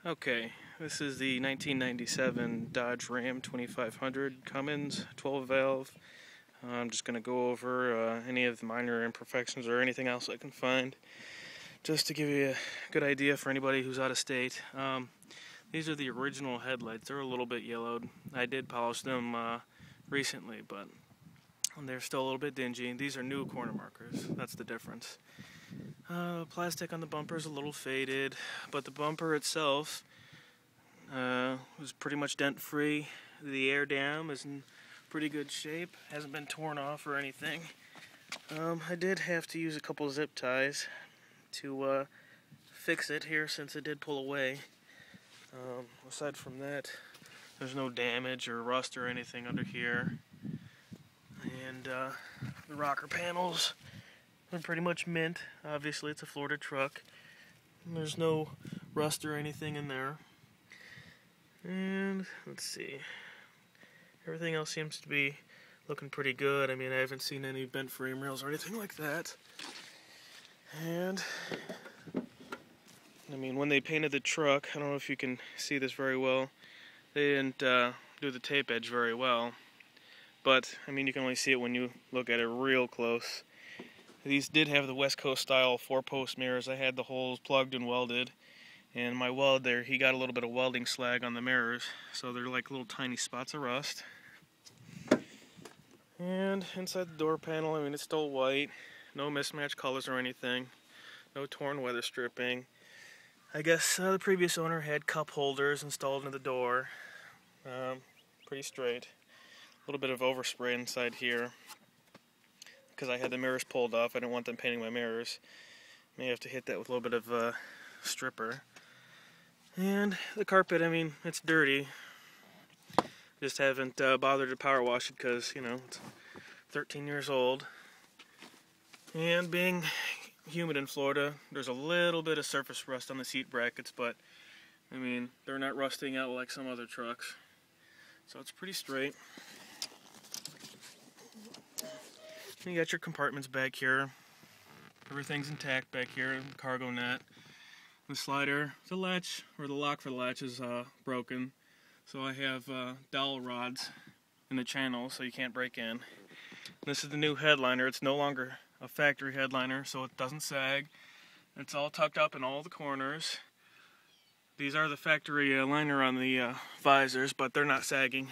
Okay, this is the 1997 Dodge Ram 2500 Cummins 12 valve. I'm just going to go over any of the minor imperfections or anything else I can find, just to give you a good idea for anybody who's out of state. These are the original headlights. They're a little bit yellowed. I did polish them recently, but they're still a little bit dingy. These are new corner markers. That's the difference. Plastic on the bumper is a little faded, but the bumper itself was pretty much dent-free. The air dam is in pretty good shape. Hasn't been torn off or anything. I did have to use a couple zip ties to fix it here since it did pull away. Aside from that, there's no damage or rust or anything under here. And the rocker panels are pretty much mint. Obviously, it's a Florida truck. There's no rust or anything in there. And let's see. Everything else seems to be looking pretty good. I mean, I haven't seen any bent frame rails or anything like that. And I mean, when they painted the truck, I don't know if you can see this very well, they didn't do the tape edge very well. But, I mean, you can only see it when you look at it real close. These did have the West Coast style 4-post mirrors. I had the holes plugged and welded. And my weld there, he got a little bit of welding slag on the mirrors. So they're like little tiny spots of rust. And inside the door panel, I mean, it's still white. No mismatched colors or anything. No torn weather stripping. I guess the previous owner had cup holders installed into the door. Pretty straight. A little bit of overspray inside here. Because I had the mirrors pulled off, I didn't want them painting my mirrors. May have to hit that with a little bit of stripper. And the carpet, I mean, it's dirty. Just haven't bothered to power wash it because, you know, it's 13 years old. And being humid in Florida, there's a little bit of surface rust on the seat brackets, but, I mean, they're not rusting out like some other trucks. So it's pretty straight. You got your compartments back here. Everything's intact back here. Cargo net. The slider, the latch, or the lock for the latch is broken. So I have dowel rods in the channel so you can't break in. This is the new headliner. It's no longer a factory headliner, so it doesn't sag. It's all tucked up in all the corners. These are the factory liner on the visors, but they're not sagging.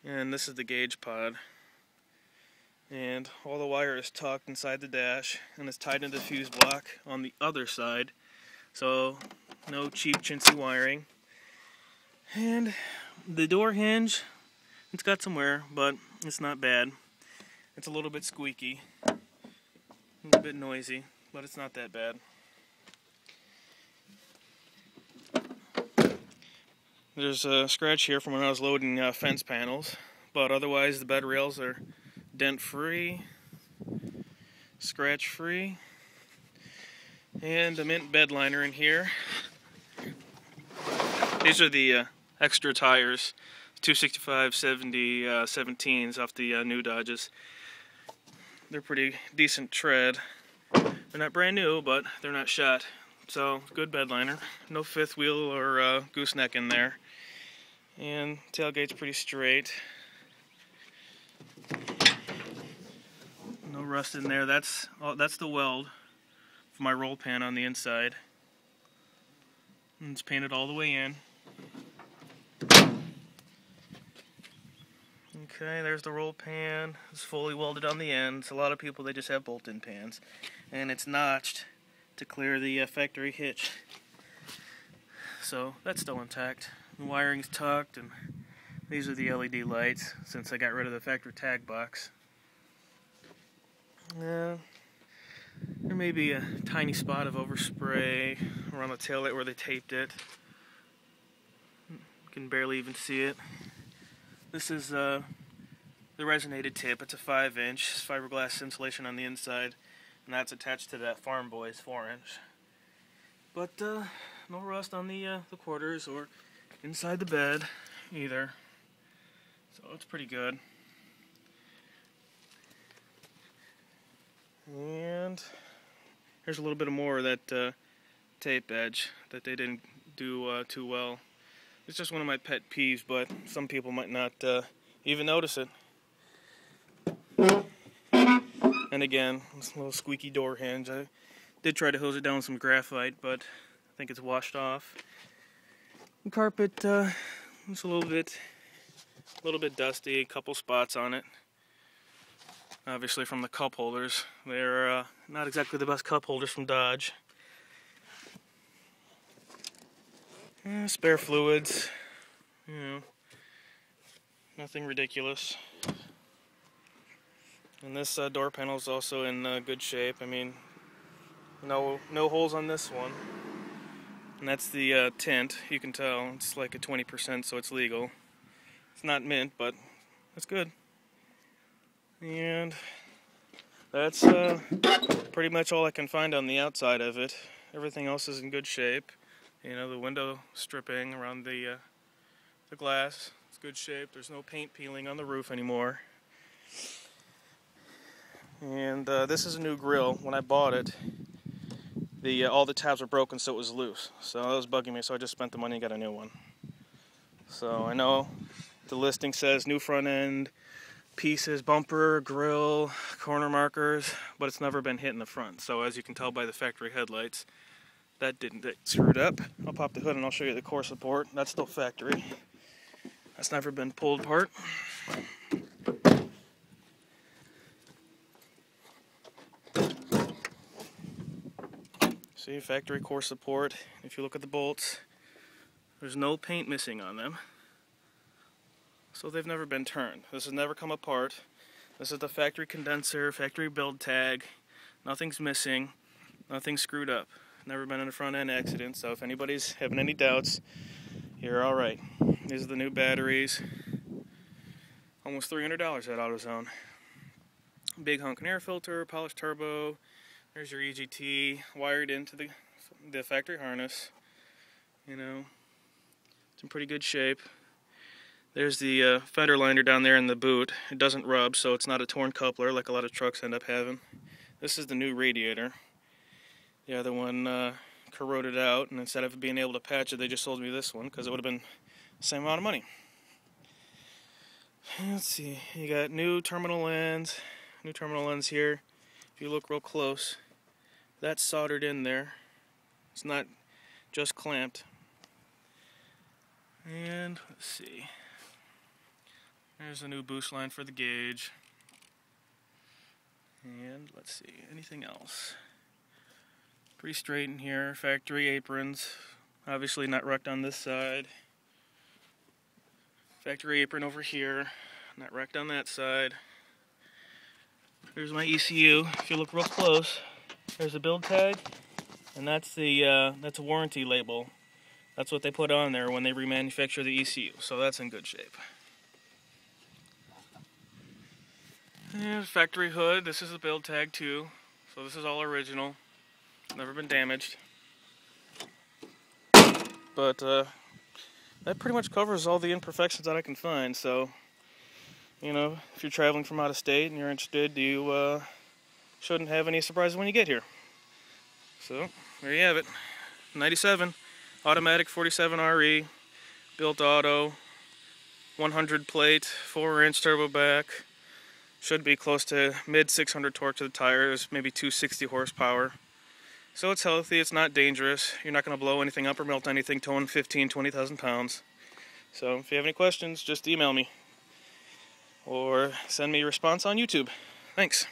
And this is the gauge pod. And all the wire is tucked inside the dash and is tied into the fuse block on the other side. So no cheap chintzy wiring. And the door hinge, it's got some wear, but it's not bad. It's a little bit squeaky, a little bit noisy, but it's not that bad. There's a scratch here from when I was loading fence panels, but otherwise the bed rails are dent-free, scratch-free, and a mint bed liner in here. These are the extra tires, 265/70 17s off the new Dodges. They're pretty decent tread. They're not brand new, but they're not shot. So, good bed liner. No fifth wheel or gooseneck in there. And tailgate's pretty straight. No rust in there. That's the weld for my roll pan on the inside. And it's painted all the way in. Okay, there's the roll pan. It's fully welded on the ends. A lot of people, they just have bolt-in pans. And it's notched to clear the factory hitch. So that's still intact. The wiring's tucked, and these are the LED lights since I got rid of the factory tag box. There may be a tiny spot of overspray around the taillight where they taped it. You can barely even see it. This is the resonated tip. It's a 5-inch fiberglass insulation on the inside, and that's attached to that Farm Boys 4-inch. But no rust on the quarters or inside the bed either. So it's pretty good. And here's a little bit more of that tape edge that they didn't do too well. It's just one of my pet peeves, but some people might not even notice it. And again, this little squeaky door hinge. I did try to hose it down with some graphite, but I think it's washed off. The carpet, it's a little bit dusty. A couple spots on it. Obviously from the cup holders. They're not exactly the best cup holders from Dodge. Spare fluids, you know, nothing ridiculous. And this door panel is also in good shape. I mean, no holes on this one. And that's the tint. You can tell it's like a 20%, so it's legal. It's not mint, but it's good. And that's pretty much all I can find on the outside of it. Everything else is in good shape. You know, the window stripping around the glass, it's good shape. There's no paint peeling on the roof anymore. And this is a new grill. When I bought it, all the tabs were broken, so it was loose. So that was bugging me, so I just spent the money and got a new one. So I know the listing says new front end, pieces, bumper, grill, corner markers, but it's never been hit in the front. So as you can tell by the factory headlights, that didn't get screwed up. I'll pop the hood and I'll show you the core support. That's still factory. That's never been pulled apart. See, factory core support. If you look at the bolts, there's no paint missing on them. So they've never been turned. This has never come apart. This is the factory condenser, factory build tag. Nothing's missing. Nothing's screwed up. Never been in a front end accident, so if anybody's having any doubts, you're alright. These are the new batteries. Almost $300 at AutoZone. Big honking air filter, polished turbo. There's your EGT wired into the factory harness. You know, it's in pretty good shape. There's the fender liner down there in the boot. It doesn't rub, so it's not a torn coupler like a lot of trucks end up having. This is the new radiator. The other one corroded out, and instead of being able to patch it, they just sold me this one because it would have been the same amount of money. Let's see, you got new terminal lens here. If you look real close, that's soldered in there. It's not just clamped. And let's see, there's a new boost line for the gauge. And let's see, anything else? Pretty straight in here. Factory aprons. Obviously not wrecked on this side. Factory apron over here. Not wrecked on that side. Here's my ECU. If you look real close, there's a build tag, and that's a warranty label. That's what they put on there when they remanufacture the ECU. So that's in good shape. And factory hood. This is the build tag too. So this is all original. Never been damaged. But that pretty much covers all the imperfections that I can find. So, you know, if you're traveling from out of state and you're interested, you shouldn't have any surprises when you get here. So, there you have it. 97, automatic 47RE, built auto, 100 plate, 4-inch turbo back. Should be close to mid 600 torque to the tires, maybe 260 horsepower. So it's healthy, it's not dangerous. You're not going to blow anything up or melt anything towing 15, 20,000 pounds. So if you have any questions, just email me. Or send me a response on YouTube. Thanks.